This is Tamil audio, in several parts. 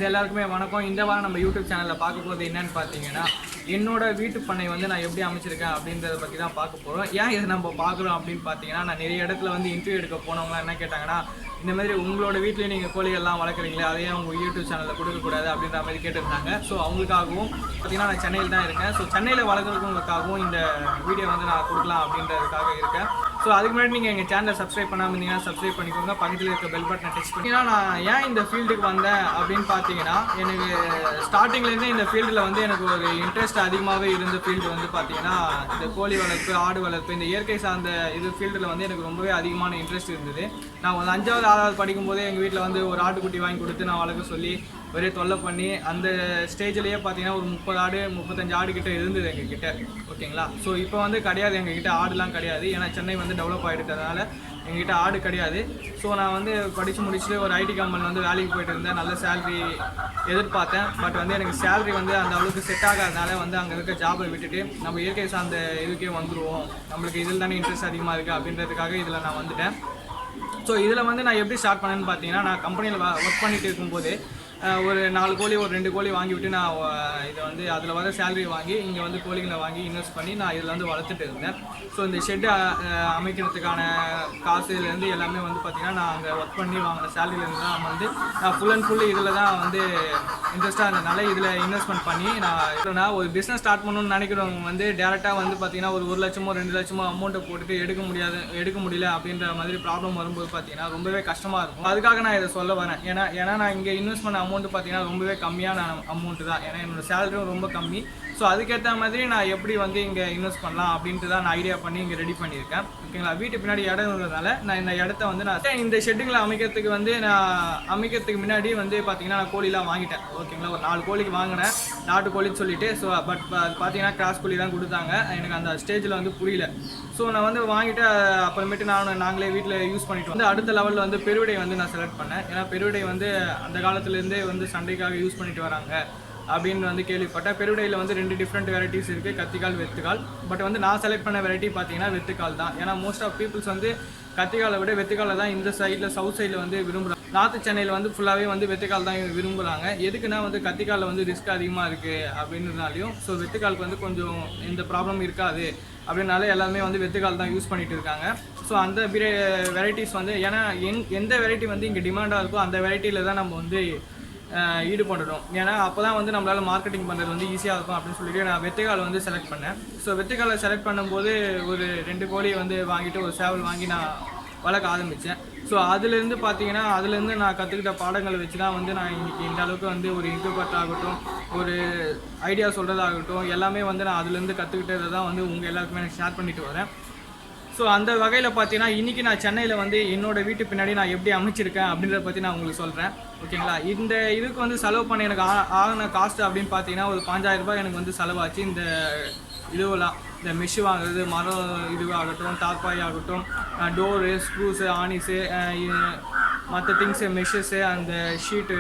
எல்லாருக்குமே வணக்கம். இந்த வாரம் நம்ம யூடியூப் சேனலில் பார்க்க போகிறது என்னன்னு பார்த்தீங்கன்னா, என்னோட வீட்டு பண்ணை வந்து நான் எப்படி அமைச்சிருக்கேன் அப்படின்றத பற்றி தான் பார்க்க போகிறோம். ஏன் இதை நம்ம பார்க்குறோம் அப்படின்னு பார்த்தீங்கன்னா, நான் நிறைய இடத்துல வந்து இன்டர்வியூ எடுக்க போனவங்களாம் என்ன கேட்டாங்கன்னா, இந்த மாதிரி உங்களோட வீட்டிலேயே நீங்கள் கோழிகள்லாம் வளர்க்குறீங்களே, அதையே உங்கள் யூடியூப் சேனலில் கொடுக்கக்கூடாது அப்படின்ற மாதிரி கேட்டிருந்தாங்க. ஸோ அவங்களுக்காகவும் பார்த்தீங்கன்னா நான் சென்னையில் தான் இருக்கேன். ஸோ சென்னையில் வளர்க்குறவங்களுக்காகவும் இந்த வீடியோ வந்து நான் கொடுக்கலாம் அப்படின்றதுக்காக இருக்கேன். ஸோ அதுக்கு முன்னாடி நீங்கள் எங்கள் சேனலை சப்ஸ்கிரைப் பண்ணாமல் இருந்தீங்கன்னா சப்ஸ்கிரைப் பண்ணிக்கோங்க. பக்கத்தில் இருக்க பெல் பட்டனை டச் பண்ணிங்கன்னா, நான் ஏன் இந்த ஃபீல்டுக்கு வந்தேன் அப்படின்னு பார்த்தீங்கன்னா, எனக்கு ஸ்டார்டிங்லேருந்தே இந்த ஃபீல்டில் வந்து எனக்கு ஒரு இன்ட்ரெஸ்ட் அதிகமாகவே இருந்த ஃபீல்டு வந்து பார்த்தீங்கன்னா, இந்த கோழி வளர்ப்பு, ஆடு வளர்ப்பு, இந்த இயற்கை சார்ந்த இது ஃபீல்டில் வந்து எனக்கு ரொம்பவே அதிகமான இன்ட்ரெஸ்ட் இருந்தது. நான் ஒரு 5வது 6வது படிக்கும்போதே எங்கள் வீட்டில் வந்து ஒரு ஆட்டுக்குட்டி வாங்கி கொடுத்து நான் வளர்க்க சொல்லி ஒரே தொல்லை பண்ணி அந்த ஸ்டேஜ்லேயே பார்த்தீங்கன்னா ஒரு 30 ஆடு 35 ஆடு கிட்ட இருந்தது எங்ககிட்ட. ஓகேங்களா. ஸோ இப்போ வந்து கிடையாது, எங்ககிட்ட ஆடுலாம் கிடையாது. ஏன்னா சென்னை வந்து டெவலப் ஆகிட்டதுனால எங்ககிட்ட ஆடு கிடையாது. ஸோ நான் வந்து படித்து முடிச்சுட்டு ஒரு ஐடி கம்பெனியில் வந்து வேலைக்கு போயிட்டு இருந்தேன். நல்ல சேலரி எதிர்பார்த்தேன். பட் வந்து எனக்கு சேலரி வந்து அந்த அளவுக்கு செட் ஆகாதனால வந்து அங்கே இருக்க ஜாபை விட்டுட்டு நம்ம இயற்கை சார்ந்த இதுக்கே வந்துடுவோம், நம்மளுக்கு இதில் தானே இன்ட்ரெஸ்ட் அதிகமாக இருக்குது அப்படின்றதுக்காக இதில் நான் வந்துட்டேன். ஸோ இதில் வந்து நான் எப்படி ஸ்டார்ட் பண்ணேன்னு பார்த்தீங்கன்னா, நான் கம்பெனியில் ஒர்க் பண்ணிட்டு இருக்கும்போது ஒரு 4 கோழி ஒரு 2 கோழி வாங்கி விட்டு நான் இதை வந்து அதில் வர சேலரி வாங்கி இங்கே வந்து கோழிகளை வாங்கி இன்வெஸ்ட் பண்ணி நான் இதில் வந்து வளர்த்துட்டு இருந்தேன். ஸோ இந்த ஷெட்டு அமைக்கிறதுக்கான காசுலேருந்து எல்லாமே வந்து பார்த்திங்கன்னா நான் அங்கே ஒர்க் பண்ணி வாங்கின சேலரியிலேருந்து தான் வந்து நான் ஃபுல் அண்ட் ஃபுல் இதில் தான் வந்து இன்ட்ரெஸ்ட்டாக இருந்ததுனால இதில் இன்வெஸ்ட்மெண்ட் பண்ணி நான் ஒரு பிஸ்னஸ் ஸ்டார்ட் பண்ணணும்னு நினைக்கிறவங்க வந்து டேரெக்டாக வந்து பார்த்திங்கன்னா ஒரு 1 லட்சமோ 2 லட்சமோ அமௌண்ட்டை போட்டுட்டு எடுக்க முடியல அப்படின்ற மாதிரி ப்ராப்ளம் வரும்போது பார்த்திங்கன்னா ரொம்பவே கஷ்டமாக இருக்கும். அதுக்காக நான் இதை சொல்ல வரேன். ஏன்னா நான் இங்கே இன்வெஸ்ட் பண்ண அமௌண்ட்டு பார்த்தீங்கன்னா ரொம்பவே கம்மியான அமௌண்ட்டு தான். ஏன்னா என்னோடய சேலரியும் ரொம்ப கம்மி. ஸோ அதுக்கேற்ற மாதிரி நான் எப்படி வந்து இங்கே இன்வெஸ்ட் பண்ணலாம் அப்படின்ட்டு தான் நான் ஐடியா பண்ணி இங்கே ரெடி பண்ணியிருக்கேன். ஓகேங்களா. வீட்டு பின்னாடி இடம் இருந்ததுனால நான் இந்த இடத்த வந்து நான் இந்த ஷெட்டுங்களை அமைக்கிறதுக்கு முன்னாடி வந்து பார்த்தீங்கன்னா நான் கோழிலாம் வாங்கிட்டேன். ஓகேங்களா. ஒரு 4 கோழிக்கு வாங்கினேன், நாட்டு கோழின்னு சொல்லிட்டு. ஸோ பட் பார்த்தீங்கன்னா கிராஸ் கோழி தான் கொடுத்தாங்க. எனக்கு அந்த ஸ்டேஜில் வந்து புரியல. ஸோ நான் வந்து வாங்கிட்டு அப்புறமேட்டு நாங்களே வீட்டில் யூஸ் பண்ணிட்டு வந்து அடுத்த லெவலில் வந்து பெருவிடை வந்து நான் செலக்ட் பண்ணேன். ஏன்னா பெருவிடை வந்து அந்த காலத்துலேருந்தே வந்து சண்டைக்காக யூஸ் பண்ணிட்டு வராங்க அப்படின்னு வந்து கேள்விப்பட்டேன். பெருவிடையில் வந்து 2 டிஃப்ரெண்ட் வெரைட்டிஸ் இருக்குது, கத்திக்கால், வெத்துக்கால். பட் வந்து நான் செலக்ட் பண்ண வெரைட்டி பார்த்தீங்கன்னா வெத்துக்கால் தான். ஏன்னா மோஸ்ட் ஆஃப் பீப்புள்ஸ் வந்து கத்திக்காலை விட வெத்துக்காலை தான் இந்த சைடில் சவுத் சைடில் வந்து விரும்புகிறாங்க. நார்த்து சென்னையில் வந்து ஃபுல்லாகவே வந்து வெத்துக்கால் தான் விரும்புகிறாங்க. எதுக்குன்னா வந்து கத்திக்காலில் வந்து ரிஸ்க் அதிகமாக இருக்குது அப்படின்றதுனாலையும், ஸோ வெத்துக்காலுக்கு வந்து கொஞ்சம் எந்த ப்ராப்ளம் இருக்காது அப்படின்னால எல்லாமே வந்து வெத்துக்கால் தான் யூஸ் பண்ணிட்டு இருக்காங்க. ஸோ அந்த வெரைட்டிஸ் வந்து ஏன்னா எந்த வெரைட்டி வந்து இங்கே டிமாண்டாக இருக்கோ அந்த வெரைட்டியில் தான் நம்ம வந்து ஈடுபடணும். ஏன்னா அப்போ தான் வந்து நம்மளால் மார்க்கெட்டிங் பண்ணுறது வந்து ஈஸியாக இருக்கும் அப்படின்னு சொல்லிட்டு நான் வெத்துக்கால் வந்து செலக்ட் பண்ணேன். ஸோ வெத்துக்காலை செலக்ட் பண்ணும்போது ஒரு 2 கோழியை வந்து வாங்கிட்டு ஒரு சேவல் வாங்கி நான் வளர்க்க ஆரம்பித்தேன். ஸோ அதுலேருந்து பார்த்தீங்கன்னா அதுலேருந்து நான் கற்றுக்கிட்ட பாடங்களை வச்சு தான் வந்து நான் இன்றைக்கி இந்த அளவுக்கு வந்து ஒரு இன்டர்பர்ட் ஆகட்டும், ஒரு ஐடியா சொல்கிறதாகட்டும், எல்லாமே வந்து நான் அதுலேருந்து கற்றுக்கிட்டதை தான் வந்து உங்கள் எல்லாருக்குமே நான் ஷேர் பண்ணிட்டு வரேன். ஸோ அந்த வகையில் பார்த்தீங்கன்னா இன்றைக்கி நான் சென்னையில் வந்து என்னோடய வீட்டு பின்னாடி நான் எப்படி அமைச்சிருக்கேன் அப்படின்றத பற்றி நான் உங்களுக்கு சொல்கிறேன். ஓகேங்களா. இந்த இதுக்கு வந்து செலவு பண்ண எனக்கு ஆகின காஸ்ட்டு அப்படின்னு பார்த்தீங்கன்னா ஒரு 5000 ரூபாய் எனக்கு வந்து செலவாச்சு. இந்த இதுவெல்லாம் இந்த மெஷ் வாங்குறது, மரம் இதுவாகட்டும், டார்பாய் ஆகட்டும், டோரு, ஸ்க்ரூஸு, ஆனிஸு, மற்ற திங்ஸு, மெஷ்ஷஸ்ஸு, அந்த ஷீட்டு,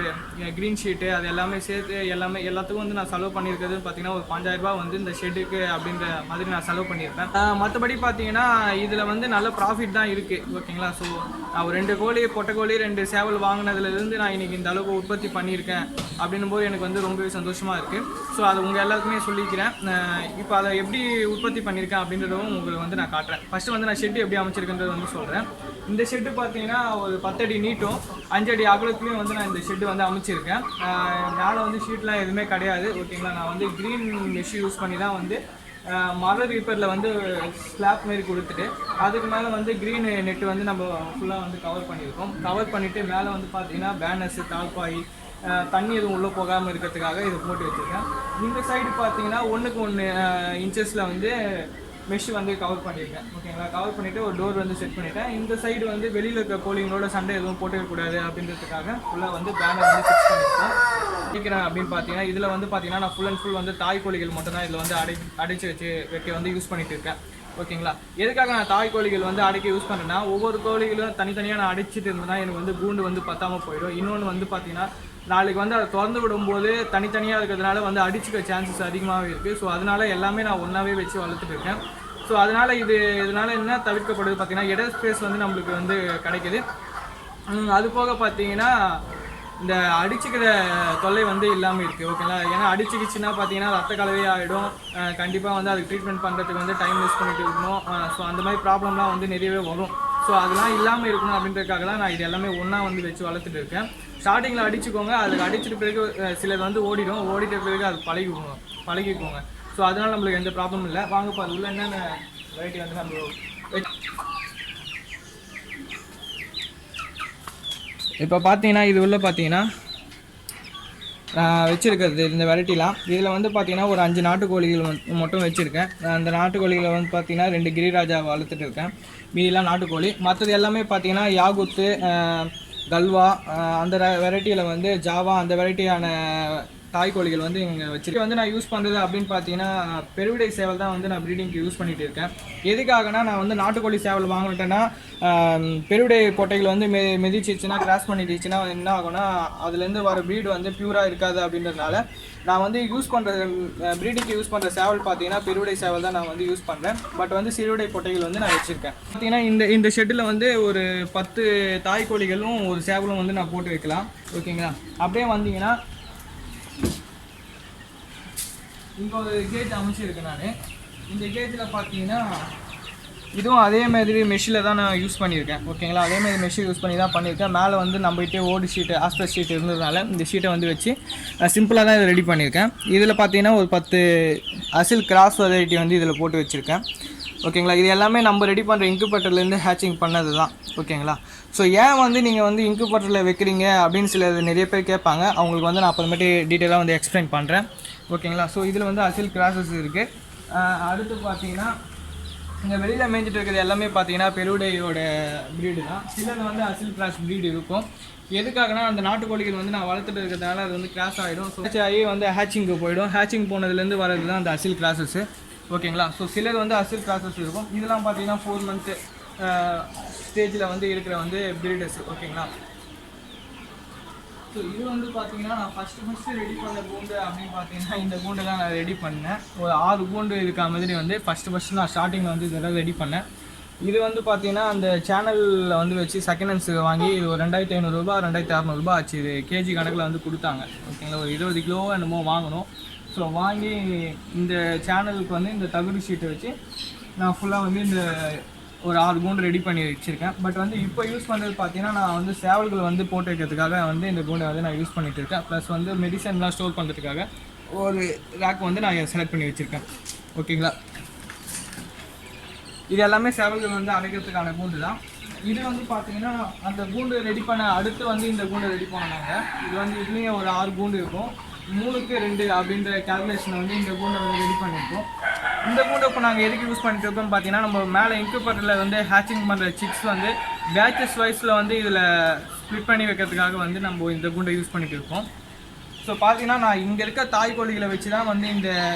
க்ரீன் ஷீட்டு, அது எல்லாமே சேர்த்து எல்லாத்துக்கும் வந்து நான் செலவு பண்ணியிருக்கிறது பார்த்தீங்கன்னா ஒரு 5000 ரூபாய் வந்து இந்த ஷெட்டுக்கு அப்படின்ற மாதிரி நான் செலவு பண்ணியிருப்பேன். மற்றபடி பார்த்தீங்கன்னா இதில் வந்து நல்ல ப்ராஃபிட் தான் இருக்குது. ஓகேங்களா. ஸோ நான் ஒரு 2 கோழி, பொட்டைக்கோழி, 2 சேவல் வாங்கினதுலேருந்து நான் இன்றைக்கி இந்த அளவுக்கு உற்பத்தி பண்ணியிருக்கேன் அப்படின்னும் போது எனக்கு வந்து ரொம்பவே சந்தோஷமாக இருக்குது. ஸோ அது உங்கள் எல்லாருக்குமே சொல்லிக்கிறேன். இப்போ அதை எப்படி உற்பத்தி பண்ணியிருக்கேன் அப்படின்றதும் உங்களுக்கு வந்து நான் காட்டுறேன். ஃபஸ்ட்டு வந்து நான் ஷெட்டு எப்படி அமைச்சிருக்கேன்றது வந்து சொல்கிறேன். இந்த ஷெட்டு பார்த்தீங்கன்னா ஒரு 10 அடி நீட்டும் 5 அடி அகலத்துலேயும் வந்து நான் இந்த ஷெட்டு வந்து அமைச்சிருக்கேன். மேலே வந்து ஷீட்லாம் எதுவுமே கிடையாது. ஓகேங்களா. நான் வந்து க்ரீன் மெஷ் யூஸ் பண்ணி தான் வந்து மர ரீப்பரில் வந்து ஸ்லாப் மாரி கொடுத்துட்டு அதுக்கு மேலே வந்து க்ரீன் நெட்டு வந்து நம்ம ஃபுல்லாக வந்து கவர் பண்ணியிருக்கோம். கவர் பண்ணிவிட்டு மேலே வந்து பார்த்தீங்கன்னா பேனர்ஸு, தாழ்பாய், தண்ணி எதுவும் உள்ளே போகாமல் இருக்கிறதுக்காக இதை போட்டு வச்சுருக்கேன். இந்த சைடு பார்த்தீங்கன்னா 1க்கு 1 இன்ச்சஸில் வந்து மெஷ் வந்து கவர் பண்ணியிருக்கேன். ஓகேங்களா. கவர் பண்ணிவிட்டு ஒரு டோர் வந்து செட் பண்ணிவிட்டேன். இந்த சைடு வந்து வெளியில் இருக்க கோழிங்களோட சண்டை எதுவும் போட்டுக்கூடாது அப்படின்றதுக்காக ஃபுல்லாக வந்து பேனர் வந்து ஃபிக்ஸ் பண்ணியிருக்கேன். வைக்கிறேன் அப்படின்னு பார்த்தீங்கன்னா இதில் வந்து பார்த்தீங்கன்னா நான் ஃபுல் அண்ட் ஃபுல் வந்து தாய் கோழிகள் மட்டும் தான் இதில் வந்து அடைச்சி வைக்க வந்து யூஸ் பண்ணிட்டு இருக்கேன். ஓகேங்களா. எதுக்காக நான் தாய் கோழிகள் வந்து அடைக்க யூஸ் பண்ணுறேன்னா, ஒவ்வொரு கோழிகளும் தனித்தனியாக நான் அடிச்சுட்டு இருந்தேன்னா எனக்கு வந்து கூண்டு வந்து பத்தாமல் போயிடும். இன்னொன்று வந்து பார்த்தீங்கன்னா, நாளைக்கு வந்து அதை திறந்து விடும்போது தனித்தனியாக இருக்கிறதுனால வந்து அடிச்சுக்க சான்சஸ் அதிகமாகவே இருக்குது. ஸோ அதனால் எல்லாமே நான் ஒன்றாவே வச்சு வளர்த்துட்டு இருக்கேன். ஸோ அதனால் இதனால் என்ன தவிர்க்கப்படுது பார்த்தீங்கன்னா, இட ஸ்பேஸ் வந்து நம்மளுக்கு வந்து கிடைக்கிது. அது போக பார்த்தீங்கன்னா இந்த அடிச்சுக்கிற தொல்லை வந்து இல்லாமல் இருக்குது. ஓகேங்களா. ஏன்னா அடிச்சுக்கிச்சுன்னா பார்த்தீங்கன்னா ரத்த கலவை ஆகிடும். கண்டிப்பாக வந்து அதுக்கு ட்ரீட்மெண்ட் பண்ணுறதுக்கு வந்து டைம் வேஸ்ட் பண்ணிட்டு இருக்கணும். ஸோ அந்த மாதிரி ப்ராப்ளம்லாம் வந்து நிறையவே வரும். ஸோ அதெல்லாம் இல்லாமல் இருக்கணும் அப்படின்றதுக்காக தான் நான் இது எல்லாமே ஒன்றா வந்து வச்சு வளர்த்துட்டு இருக்கேன். ஸ்டார்டிங்கில் அடிச்சுக்கோங்க, அதுக்கு அடிச்சுட்டு பிறகு சிலது வந்து ஓடிட்ட பிறகு அது பழகிக்கோங்க. ஸோ அதனால் நம்மளுக்கு எந்த ப்ராப்ளமும் இல்லை. வாங்க பாரு உள்ள என்னென்ன வெரைட்டி வந்து நம்ம இப்போ பார்த்தீங்கன்னா இது உள்ள பார்த்தீங்கன்னா வச்சுருக்கிறது இந்த வெரைட்டிலாம். இதில் வந்து பார்த்தீங்கன்னா ஒரு 5 நாட்டுக்கோழிகள் மட்டும் வச்சுருக்கேன். அந்த நாட்டுக்கோழிகளை வந்து பார்த்தீங்கன்னா 2 கிரிராஜா வளர்த்துட்டு இருக்கேன். மீதிலாம் நாட்டுக்கோழி. மற்றது எல்லாமே பார்த்தீங்கன்னா யாகுத்து, கல்வா, அந்த வெரைட்டியில் வந்து ஜாவா அந்த வெரைட்டியான தாய்க்கோழிகள் வந்து இங்கே வச்சுருக்கேன். வந்து நான் யூஸ் பண்ணுறது அப்படின்னு பார்த்தீங்கன்னா பெருவிடை சேவல் தான் வந்து நான் ப்ரீடிங்க்கு யூஸ் பண்ணிகிட்டு இருக்கேன். எதுக்காகனா நான் வந்து நாட்டுக்கோழி சேவல் வாங்கிட்டேன்னா பெருவிடை பொட்டைகள் வந்து மிதிச்சிச்சுன்னா கிராஸ் பண்ணிடுச்சுன்னா என்ன ஆகும்னா அதுலேருந்து வர ப்ரீடு வந்து பியூராக இருக்காது அப்படின்றதுனால நான் வந்து யூஸ் பண்ணுற ப்ரீடிங்க்கு யூஸ் பண்ணுற சேவல் பார்த்தீங்கன்னா பெருவிடை சேவல் தான் நான் வந்து யூஸ் பண்ணுறேன். பட் வந்து சிறுவிடை பொட்டைகள் வந்து நான் வச்சுருக்கேன். பார்த்தீங்கன்னா இந்த ஷெட்டில் வந்து ஒரு 10 தாய்க்கோழிகளும் ஒரு சேவலும் வந்து நான் போட்டு வைக்கலாம். ஓகேங்களா. அப்படியே வந்தீங்கன்னா இங்கே ஒரு கேஜ் அமைச்சிருக்கேன் நான். இந்த கேஜில் பார்த்தீங்கன்னா இதுவும் அதே மாதிரி மெஷினில் தான் நான் யூஸ் பண்ணியிருக்கேன். ஓகேங்களா. அதே மாதிரி மெஷின் யூஸ் பண்ணி தான் பண்ணியிருக்கேன். மேலே வந்து நம்மகிட்டே ஓடி ஷீட்டு ஆஸ்பெக்ட் ஷீட் இருந்ததுனால இந்த ஷீட்டை வந்து வச்சு சிம்பிளாக தான் இதை ரெடி பண்ணியிருக்கேன். இதில் பார்த்தீங்கன்னா ஒரு 10 அசில் கிராஸ் வெரைட்டி வந்து இதில் போட்டு வச்சுருக்கேன். ஓகேங்களா. இது எல்லாமே நம்ம ரெடி பண்ணுற இன்குபேட்டர்லேருந்து ஹேச்சிங் பண்ணது தான். ஓகேங்களா. ஸோ ஏன் வந்து நீங்கள் வந்து இன்குபேட்டரில் வைக்கிறீங்க அப்படின்னு நிறைய பேர் கேட்பாங்க. அவங்களுக்கு வந்து நான் அப்புறமேட்டு டீட்டெயிலாக வந்து எக்ஸ்பிளைன் பண்ணுறேன். ஓகேங்களா. ஸோ இதில் வந்து அசில் கிராஸஸ் இருக்குது. அடுத்து பார்த்தீங்கன்னா இங்கே வெளியில் மேய்ஞ்சிட்டு இருக்கிறது எல்லாமே பார்த்தீங்கன்னா பெருவிடையோட ப்ரீடு தான். சிலது வந்து அசில் கிராஸ் ப்ரீடு இருக்கும். எதுக்காகனா அந்த நாட்டுக்கோழிகள் வந்து நான் வளர்த்துட்டு இருக்கிறதுனால அது வந்து கிராஸ் ஆகிடும். ஸோ ஆகி வந்து ஹேச்சிங்க்கு போயிடும். ஹேச்சிங் போனதுலேருந்து வரது தான் அந்த அசில் கிராஸஸ்ஸு. ஓகேங்களா. ஸோ சிலது வந்து அசில் கிராஸஸ் இருக்கும். இதெல்லாம் பார்த்தீங்கன்னா 4 month ஸ்டேஜில் வந்து இருக்கிற வந்து ப்ரீடர்ஸ். ஓகேங்களா. ஸோ இது வந்து பார்த்தீங்கன்னா நான் ஃபஸ்ட்டு ரெடி பண்ண கூண்டு அப்படின்னு பார்த்தீங்கன்னா இந்த கூண்டு தான் நான் ரெடி பண்ணேன். ஒரு 6 கூண்டு இருக்க மாதிரி வந்து ஃபஸ்ட்டு நான் ஸ்டார்டிங்கில் வந்து இதெல்லாம் ரெடி பண்ணேன். இது வந்து பார்த்தீங்கன்னா அந்த சேனலில் வந்து வச்சு செகண்ட் ஹேண்ட்ஸ் வாங்கி இது ஒரு 2500 ரூபா 2600 ரூபா ஆச்சு. இது கேஜி கணக்கில் வந்து கொடுத்தாங்க. ஓகேங்களா. ஒரு 20 கிலோ என்னமோ வாங்கணும். ஸோ வாங்கி இந்த சேனலுக்கு வந்து இந்த தகுடு ஷீட்டை வச்சு நான் ஃபுல்லாக வந்து இந்த ஒரு 6 கூண்டு ரெடி பண்ணி வச்சுருக்கேன். பட் வந்து இப்போ யூஸ் பண்ணுறது பார்த்தீங்கன்னா நான் வந்து சேவல்கள் வந்து போட்டு வைக்கிறதுக்காக வந்து இந்த கூண்டை வந்து நான் யூஸ் பண்ணிகிட்டு இருக்கேன். ப்ளஸ் வந்து மெடிசன்லாம் ஸ்டோர் பண்ணுறதுக்காக ஒரு ரேக் வந்து நான் செலக்ட் பண்ணி வச்சுருக்கேன். ஓகேங்களா. இது எல்லாமே சேவல்கள் வந்து அடைக்கிறதுக்கான கூண்டு தான். இது வந்து பார்த்தீங்கன்னா அந்த கூண்டு ரெடி பண்ண அடுத்து வந்து இந்த கூண்டை ரெடி பண்ணாங்க. இது வந்து இதுலேயும் ஒரு 6 கூண்டு இருக்கும். 3க்கு 2 அப்படின்ற கேல்குலேஷனை வந்து இந்த கூண்டை வந்து ரெடி பண்ணியிருக்கோம். இந்த கூண்டை இப்போ நாங்கள் எதுக்கு யூஸ் பண்ணிட்டு இருக்கோம்னு பார்த்தீங்கன்னா நம்ம மேலே இன்குபேட்டரில் வந்து ஹேச்சிங் பண்ணுற சிக்ஸ் வந்து பேச்சஸ் வைஸில் வந்து இதில் ஸ்ப்ளிட் பண்ணி வைக்கிறதுக்காக வந்து நம்ம இந்த கூண்டை யூஸ் பண்ணிட்டு இருக்கோம். ஸோ பார்த்தீங்கன்னா நான் இங்கே இருக்க தாய்க்கோழிகளை வச்சு தான் வந்து இந்த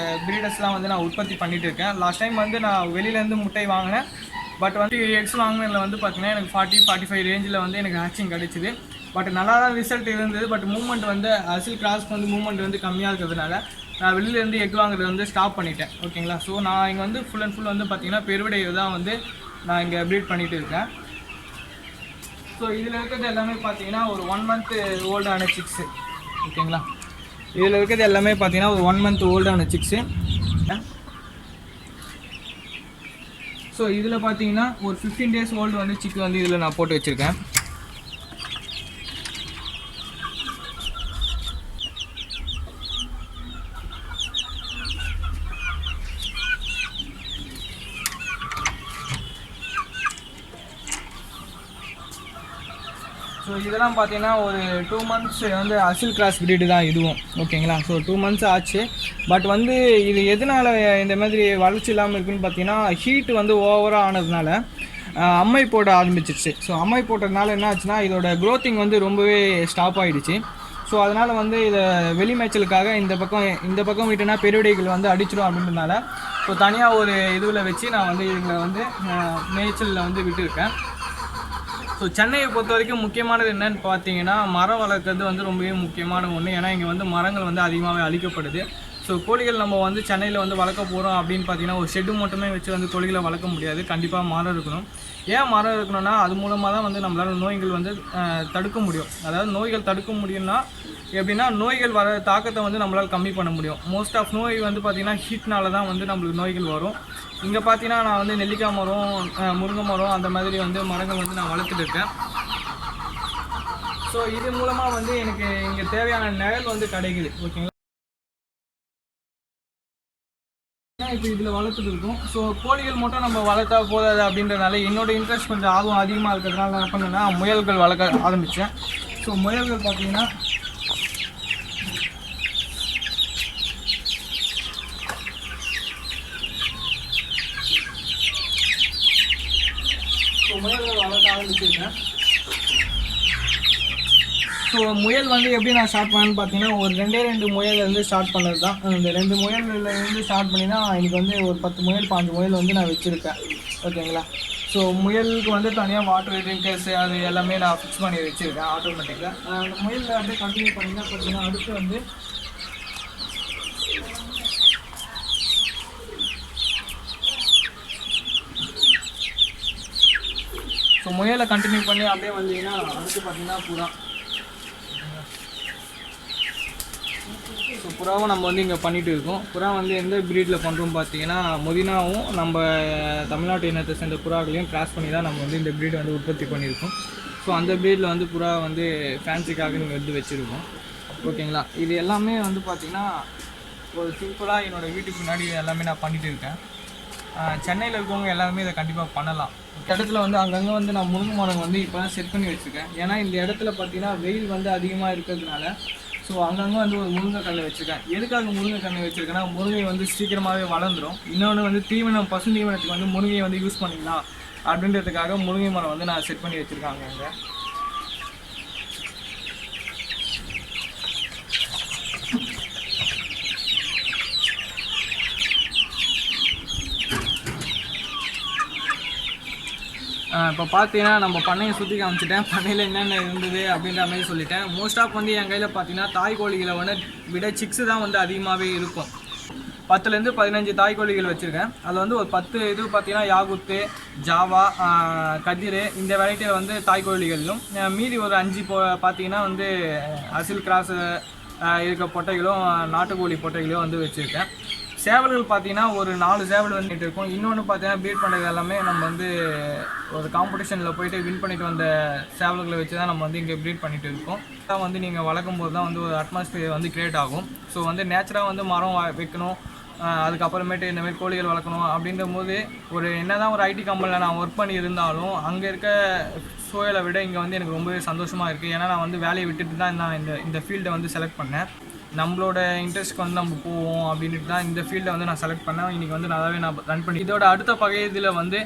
ப்ரீடர்ஸ்லாம் வந்து நான் உற்பத்தி பண்ணிகிட்டு இருக்கேன். லாஸ்ட் டைம் வந்து நான் வெளியிலேருந்து முட்டை வாங்கினேன். பட் வந்து எக்ஸ் வாங்கினதில் வந்து பார்த்தீங்கன்னா எனக்கு 40-45 ரேஞ்சில் வந்து எனக்கு ஹேச்சிங் கிடச்சிது. பட் நல்லா தான் ரிசல்ட் இருந்தது. பட் மூவ்மெண்ட் வந்து அசில் கிராஸ்க்கு வந்து மூவ்மெண்ட் வந்து கம்மியாக இருக்கிறதுனால நான் வெளியிலேருந்து எக் வாங்குறது வந்து ஸ்டாப் பண்ணிட்டேன். ஓகேங்களா. ஸோ நான் இங்கே வந்து ஃபுல் அண்ட் ஃபுல் வந்து பார்த்தீங்கன்னா பெருவிடையை தான் வந்து நான் இங்கே ப்ரீட் பண்ணிகிட்டு இருக்கேன். ஸோ இதில் இருக்கிறது எல்லாமே பார்த்தீங்கன்னா ஒரு 1 month ஓல்டான சிக்ஸு. ஓகேங்களா. இதில் இருக்கிறது எல்லாமே பார்த்தீங்கன்னா ஒரு 1 month ஓல்டான சிக்ஸு. ஸோ இதில் பார்த்தீங்கன்னா ஒரு 15 days ஓல்டு வந்து சிக்கு வந்து இதில் நான் போட்டு வச்சுருக்கேன். ஸோ இதெல்லாம் பார்த்தீங்கன்னா ஒரு 2 months வந்து அசில் கிராஸ் ப்ரீடு தான் இதுவும். ஓகேங்களா. ஸோ 2 months ஆச்சு. பட் வந்து இது எதனால் இந்த மாதிரி வளர்ச்சி இல்லாமல் இருக்குதுன்னு பார்த்தீங்கன்னா ஹீட்டு வந்து ஓவராக ஆனதுனால அம்மை போட ஆரம்பிச்சிருச்சு. ஸோ அம்மை போட்டதுனால என்ன ஆச்சுன்னா இதோட க்ரோத்திங் வந்து ரொம்பவே ஸ்டாப் ஆகிடுச்சு. ஸோ அதனால் வந்து இதை வெளி மேய்ச்சலுக்காக இந்த பக்கம் விட்டுனா பெருவிடைகள் வந்து அடிச்சிடும் அப்படின்றதுனால ஸோ தனியாக ஒரு இதுவில் வச்சு நான் வந்து இதுங்களை வந்து மேய்ச்சலில் வந்து விட்டுருக்கேன். ஸோ சென்னையை பொறுத்த வரைக்கும் முக்கியமானது என்னன்னு பார்த்தீங்கன்னா மரம் வளர்க்குறது வந்து ரொம்பவே முக்கியமான ஒன்று. ஏன்னா இங்கே வந்து மரங்கள் வந்து அதிகமாகவே அழிக்கப்படுது. ஸோ கோழிகள் நம்ம வந்து சென்னையில் வந்து வளர்க்க போகிறோம் அப்படின்னு பார்த்தீங்கன்னா ஒரு ஷெட்டு மட்டுமே வச்சு வந்து கோழிகளை வளர்க்க முடியாது. கண்டிப்பாக மரம் இருக்கணும். ஏன் மரம் இருக்கணும்னா அது மூலமாக தான் வந்து நம்மளால் நோய்கள் வந்து தடுக்க முடியும். அதாவது நோய்கள் தடுக்க முடியும்னா எப்படின்னா நோய்கள் வர தாக்கத்தை வந்து நம்மளால் கம்மி பண்ண முடியும். மோஸ்ட் ஆஃப் நோய் வந்து பார்த்திங்கன்னா ஹீட்னால தான் வந்து நம்மளுக்கு நோய்கள் வரும். இங்கே பார்த்தீங்கன்னா நான் வந்து நெல்லிக்காய் மரம், முருங்கை மரம் அந்த மாதிரி வந்து மரங்கள் வந்து நான் வளர்த்துட்டு இருக்கேன். ஸோ இது மூலமாக வந்து எனக்கு இங்கே தேவையான நிழல் வந்து கிடைக்குது. ஓகேங்களா? இப்போ இதில் வளர்த்துட்டு இருக்கோம். ஸோ கோழிகள் மட்டும் நம்ம வளர்த்தா போதாது அப்படின்றதுனால என்னோடய இன்ட்ரெஸ்ட் கொஞ்சம் ஆர்வம் அதிகமாக இருக்கிறதுனால நான் என்ன பண்ணேன்னா முயல்கள் வளர்க்க ஆரம்பித்தேன். ஸோ முயல்கள் பார்த்தீங்கன்னா முயல்கள் வளர்க்க ஆரம்பிச்சிருக்கேன். ஸோ முயல் வந்து எப்படி நான் ஸ்டார்ட் பண்ணேன்னு பார்த்தீங்கன்னா ஒரு 2 முயல்லேருந்து ஸ்டார்ட் பண்ணது தான். இந்த 2 முயல்லேருந்து ஸ்டார்ட் பண்ணி தான் எனக்கு வந்து ஒரு 10 முயல் 5 முயல் வந்து நான் வச்சுருக்கேன். ஓகேங்களா? ஸோ முயலுக்கு வந்து தனியாக வாட்டர் ட்ரிங்கர்ஸு அது எல்லாமே நான் ஃபிக்ஸ் பண்ணி வச்சுருக்கேன் ஆட்டோமேட்டிக்காக. அந்த முயலில் அப்படியே கண்டினியூ பண்ணிங்கன்னா பார்த்தீங்கன்னா அடுத்து வந்து ஸோ முயலை கண்டினியூ பண்ணி அப்படியே வந்தீங்கன்னா அடுத்து பார்த்தீங்கன்னா புறா. ஸோ புறாவும் நம்ம வந்து இங்கே பண்ணிகிட்டு இருக்கோம். புறா வந்து எந்த ப்ரீடில் பண்ணுறோம் பார்த்தீங்கன்னா மொதினாவும் நம்ம தமிழ்நாட்டு இனத்தை சேர்ந்த புறாக்களையும் கிராஸ் பண்ணி தான் நம்ம வந்து இந்த ப்ரீடை வந்து உற்பத்தி பண்ணியிருக்கோம். ஸோ அந்த ப்ரீடில் வந்து புறா வந்து ஃபேன்சிக்காக நீங்கள் வந்து வச்சுருக்கோம். ஓகேங்களா? இது எல்லாமே வந்து பார்த்திங்கன்னா ஒரு சிம்பிளாக என்னோடய வீட்டுக்கு முன்னாடி எல்லாமே நான் பண்ணிகிட்டு இருக்கேன். சென்னையில் இருக்கவங்க எல்லாருமே இதை கண்டிப்பாக பண்ணலாம். இந்த இடத்துல வந்து அங்கங்கே வந்து நான் முருங்கை மரம் வந்து இப்போ தான் செட் பண்ணி வச்சுருக்கேன். ஏன்னா இந்த இடத்துல பார்த்தீங்கன்னா வெயில் வந்து அதிகமாக இருக்கிறதுனால ஸோ அங்கங்கே வந்து ஒரு முருங்கை கன்று வச்சுருக்கேன். எதுக்காக முருங்கை கன்று வச்சுருக்கேன்னா முருங்கை வந்து சீக்கிரமாகவே வளர்ந்துடும். இன்னொன்று வந்து தீவனம் பசு தீவனத்துக்கு வந்து முருங்கையை வந்து யூஸ் பண்ணிக்கலாம் அப்படின்றதுக்காக முருங்கை மரம் வந்து நான் செட் பண்ணி வச்சுருக்காங்க அங்கே. இப்போ பார்த்தீங்கன்னா நம்ம பண்ணையை சுற்றி காமிச்சிட்டேன். பண்ணையில் என்னென்ன இருந்தது அப்படின்ற மாதிரி சொல்லிட்டேன். மோஸ்ட் ஆஃப் வந்து என் கையில் பார்த்தீங்கன்னா தாய் கோழிகளை வந்து விட சிக்ஸு தான் வந்து அதிகமாகவே இருக்கும். 10லேருந்து 15 தாய் கோழிகள் வச்சுருக்கேன். அதில் வந்து ஒரு 10 இது பார்த்தீங்கன்னா யாகுத்து, ஜாவா, கதிர் இந்த வெரைட்டியில் வந்து தாய் கோழிகளும் மீதி ஒரு 5 பார்த்தீங்கன்னா வந்து அசில் கிராஸ் இருக்க பொட்டைகளும் நாட்டுக்கோழி பொட்டைகளும் வந்து வச்சுருக்கேன். சேவல்கள் பார்த்தீங்கன்னா ஒரு 4 சேவல் வந்துட்டு இருக்கும். இன்னொன்று பார்த்தீங்கன்னா ப்ரீட் பண்ணுறது எல்லாமே நம்ம வந்து ஒரு காம்படிஷனில் போயிட்டு வின் பண்ணிட்டு வந்த சேவல்களை வச்சு தான் நம்ம வந்து இங்கே ப்ரீட் பண்ணிட்டு இருக்கோம். தான் வந்து நீங்கள் வளர்க்கும் போது தான் வந்து ஒரு அட்மாஸ்பியர் வந்து க்ரியேட் ஆகும். ஸோ வந்து நேச்சராக வந்து மரம் வைக்கணும், அதுக்கப்புறமேட்டு இந்தமாதிரி கோழிகள் வளர்க்கணும் அப்படின்ற போது ஒரு என்ன தான் ஒரு ஐடி கம்பெனியில் நான் ஒர்க் பண்ணி இருந்தாலும் அங்கே இருக்க சூழலை விட இங்கே வந்து எனக்கு ரொம்பவே சந்தோஷமாக இருக்குது. ஏன்னா நான் வந்து வேலையை விட்டுட்டு தான் நான் இந்த ஃபீல்டை வந்து செலக்ட் பண்ணேன். நம்மளோட இன்ட்ரெஸ்ட்க்கு வந்து நம்ம போவோம் அப்படின்ட்டு தான் இந்த ஃபீல்டை வந்து நான் செலக்ட் பண்ணேன். இன்றைக்கி வந்து நல்லாவே நான் ரன் பண்ணி இதோட அடுத்த பகுதியில் வந்து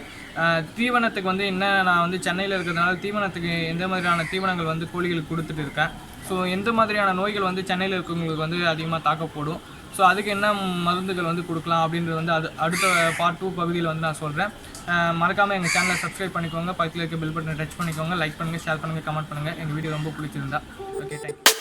தீவனத்துக்கு வந்து என்ன நான் வந்து சென்னையில் இருக்கிறதுனால தீவனத்துக்கு எந்த மாதிரியான தீவனங்கள் வந்து கோழிகளுக்கு கொடுத்துட்டு இருக்கேன். ஸோ எந்த மாதிரியான நோய்கள் வந்து சென்னையில் இருக்கிறவங்களுக்கு வந்து அதிகமாக தாக்கப்படும், ஸோ அதுக்கு என்ன மருந்துகள் வந்து கொடுக்கலாம் அப்படின்றது வந்து அடுத்த பார்ட் 2 பகுதியில் வந்து நான் சொல்கிறேன். மறக்காமல் எங்கள் சேனலை சப்ஸ்கிரைப் பண்ணிக்கோங்க, பக்கத்தில் இருக்க பெல் பட்டனை டச் பண்ணிக்கோங்க, லைக் பண்ணுங்கள், ஷேர் பண்ணுங்கள், கமெண்ட் பண்ணுங்கள். எங்கள் வீடியோ ரொம்ப பிடிச்சிருந்தா. Okay, thank you.